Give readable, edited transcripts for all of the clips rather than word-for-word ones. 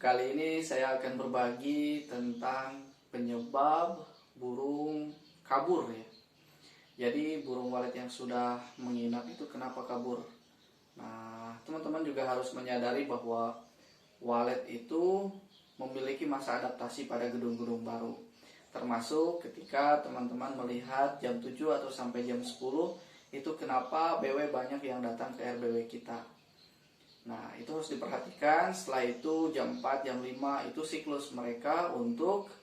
Kali ini saya akan berbagi tentang penyebab burung kabur ya. Jadi burung walet yang sudah menginap itu kenapa kabur? Nah, teman-teman juga harus menyadari bahwa walet itu memiliki masa adaptasi pada gedung-gedung baru. Termasuk ketika teman-teman melihat jam 7 atau sampai jam 10 itu kenapa BW banyak yang datang ke RBW kita. Nah, itu harus diperhatikan. Setelah itu jam 4, jam 5 itu siklus mereka untuk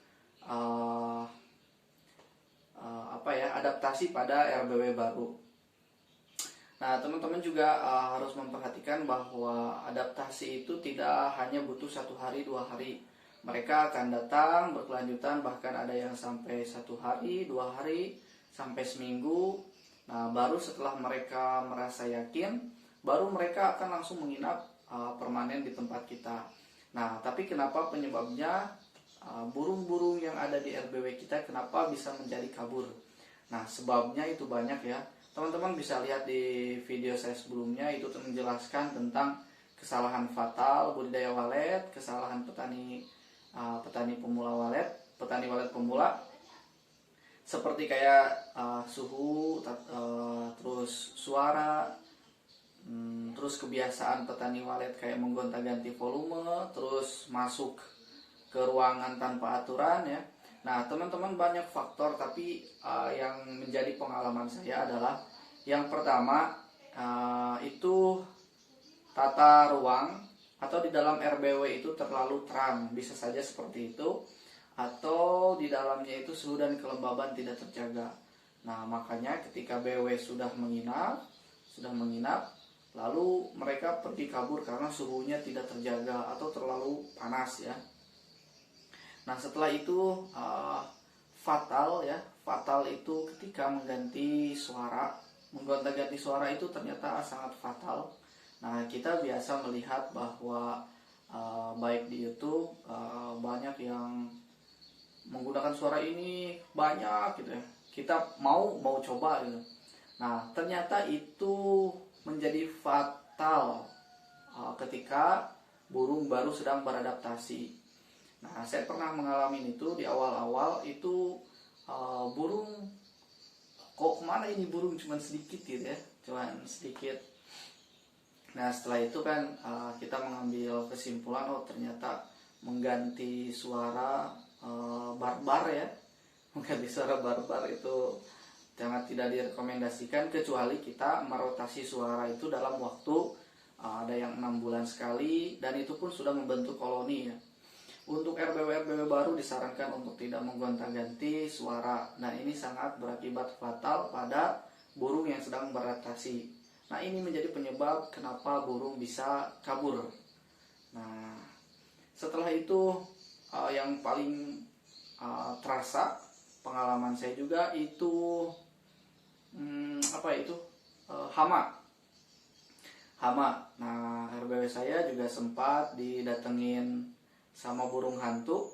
adaptasi pada RBW baru. Nah, teman-teman juga harus memperhatikan bahwa adaptasi itu tidak hanya butuh 1 hari, 2 hari. Mereka akan datang berkelanjutan, bahkan ada yang sampai 1 hari, 2 hari, sampai seminggu. Nah, baru setelah mereka merasa yakin, baru mereka akan langsung menginap permanen di tempat kita. Nah, tapi kenapa penyebabnya burung-burung yang ada di RBW kita kenapa bisa menjadi kabur? Nah, sebabnya itu banyak ya. Teman-teman bisa lihat di video saya sebelumnya, itu menjelaskan tentang kesalahan fatal budidaya walet, kesalahan petani pemula walet, petani walet pemula, seperti kayak suhu, terus suara, terus kebiasaan petani walet kayak menggonta-ganti volume, terus masuk ke ruangan tanpa aturan ya. Nah, teman-teman banyak faktor, tapi yang menjadi pengalaman saya adalah yang pertama itu tata ruang atau di dalam RBW itu terlalu terang, bisa saja seperti itu, atau di dalamnya itu suhu dan kelembaban tidak terjaga. Nah, makanya ketika BW sudah menginap, lalu mereka pergi kabur karena suhunya tidak terjaga atau terlalu panas ya. Nah, setelah itu fatal itu ketika menggonta-ganti suara itu ternyata sangat fatal. Nah, kita biasa melihat bahwa baik di YouTube banyak yang menggunakan suara ini banyak gitu ya. Kita mau coba gitu. Nah, ternyata itu menjadi fatal ketika burung baru sedang beradaptasi. Nah, saya pernah mengalami itu di awal-awal itu burung kok kemana ini burung cuman sedikit gitu ya, cuman sedikit. Nah, setelah itu kan kita mengambil kesimpulan, oh ternyata mengganti suara barbar ya, mengganti suara barbar itu sangat tidak direkomendasikan, kecuali kita merotasi suara itu dalam waktu ada yang 6 bulan sekali, dan itu pun sudah membentuk koloni ya. Untuk RBW baru disarankan untuk tidak menggonta-ganti suara. Nah, ini sangat berakibat fatal pada burung yang sedang beradaptasi. Nah, ini menjadi penyebab kenapa burung bisa kabur. Nah, setelah itu yang paling terasa pengalaman saya juga itu hama. Nah, RBW saya juga sempat didatengin sama burung hantu.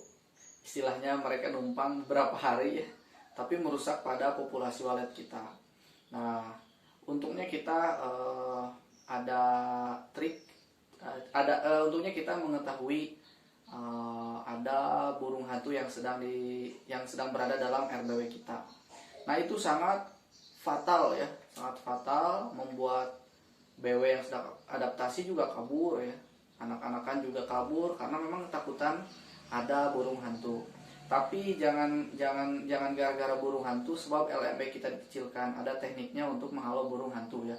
Istilahnya mereka numpang berapa hari ya, tapi merusak pada populasi walet kita. Nah, untungnya kita ada trik, untungnya kita mengetahui ada burung hantu yang sedang berada dalam RBW kita. Nah, itu sangat fatal ya, sangat fatal, membuat BW yang sedang adaptasi juga kabur ya. Anak-anakan juga kabur karena memang ketakutan ada burung hantu. Tapi jangan gara-gara burung hantu sebab LMB kita dikecilkan. Ada tekniknya untuk menghalau burung hantu ya.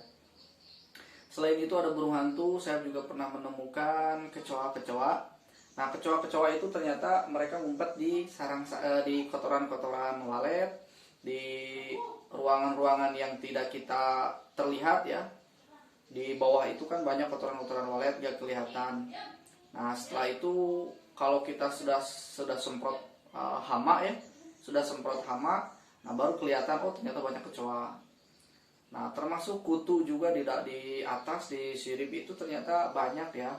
Selain itu ada burung hantu, saya juga pernah menemukan kecoa-kecoa. Nah, kecoa-kecoa itu ternyata mereka ngumpet di di kotoran-kotoran walet, di ruangan-ruangan yang tidak kita terlihat ya. Di bawah itu kan banyak kotoran-kotoran walet gak kelihatan. Nah, setelah itu kalau kita sudah semprot hama ya, nah baru kelihatan, oh ternyata banyak kecoa. Nah, termasuk kutu juga di atas, di sirip itu ternyata banyak ya.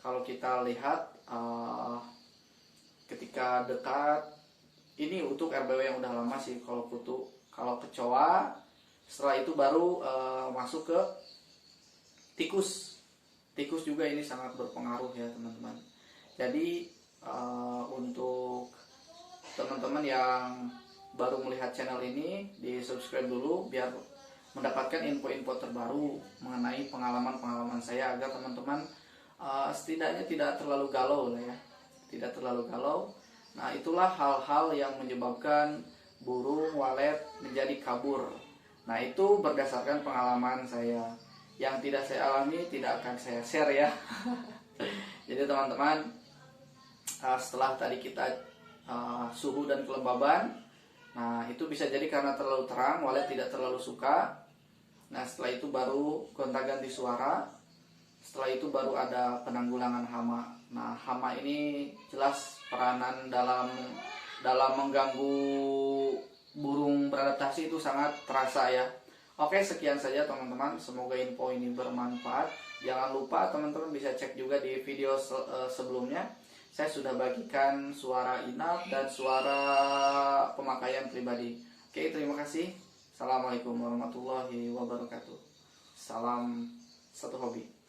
Kalau kita lihat ketika dekat, ini untuk RBW yang udah lama sih kalau kutu. Kalau kecoa, setelah itu baru masuk ke tikus juga. Ini sangat berpengaruh ya teman-teman. Jadi untuk teman-teman yang baru melihat channel ini, di subscribe dulu biar mendapatkan info-info terbaru mengenai pengalaman-pengalaman saya, agar teman-teman setidaknya tidak terlalu galau lah ya, tidak terlalu galau. Nah, itulah hal-hal yang menyebabkan burung walet menjadi kabur. Nah, itu berdasarkan pengalaman saya. Yang tidak saya alami tidak akan saya share ya. Jadi teman-teman, setelah tadi kita suhu dan kelembaban, nah itu bisa jadi karena terlalu terang, walet tidak terlalu suka. Nah, setelah itu baru gonta-ganti suara. Setelah itu baru ada penanggulangan hama. Nah, hama ini jelas peranan dalam mengganggu burung beradaptasi itu sangat terasa ya. Oke, sekian saja teman-teman. Semoga info ini bermanfaat. Jangan lupa teman-teman bisa cek juga di video sebelumnya. Saya sudah bagikan suara inap dan suara pemakaian pribadi. Oke, terima kasih. Assalamualaikum warahmatullahi wabarakatuh. Salam satu hobi.